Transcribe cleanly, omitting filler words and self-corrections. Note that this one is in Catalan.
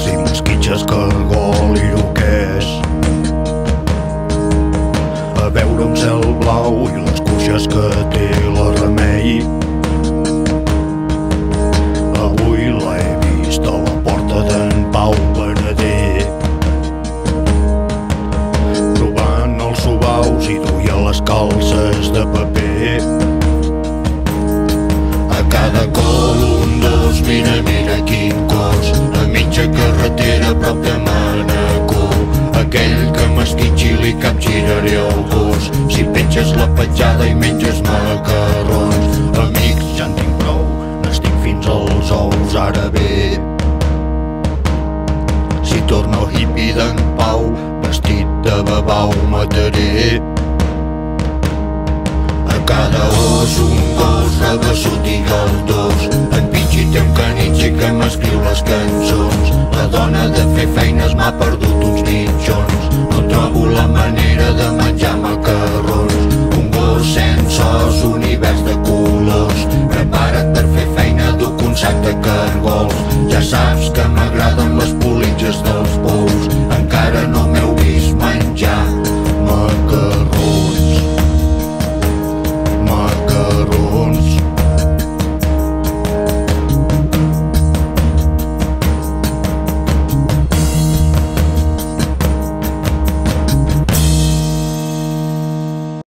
amics i mesquitxes, cargol i roquers, a veure un cel blau i les cuixes que té la Remei. Avui l'he vist a la porta d'en Pau Benader, provant els subaus i duia les calces de paper. A cada col un dos, mira, mira quin cos, a mitja carretera prop de Manacor. Aquell que m'esquitxi li capgiraré el gos, si penges la petjada i menges macarrons. Amics, ja en tinc prou, n'estic fins als ous. Ara bé, si torno hippie d'en Pau, vestit de babau mataré. A cada os un gos, rabassut i galdós, en Pichi té un canitxi que m'escriu les cançons. La dona de fer feines m'ha perdut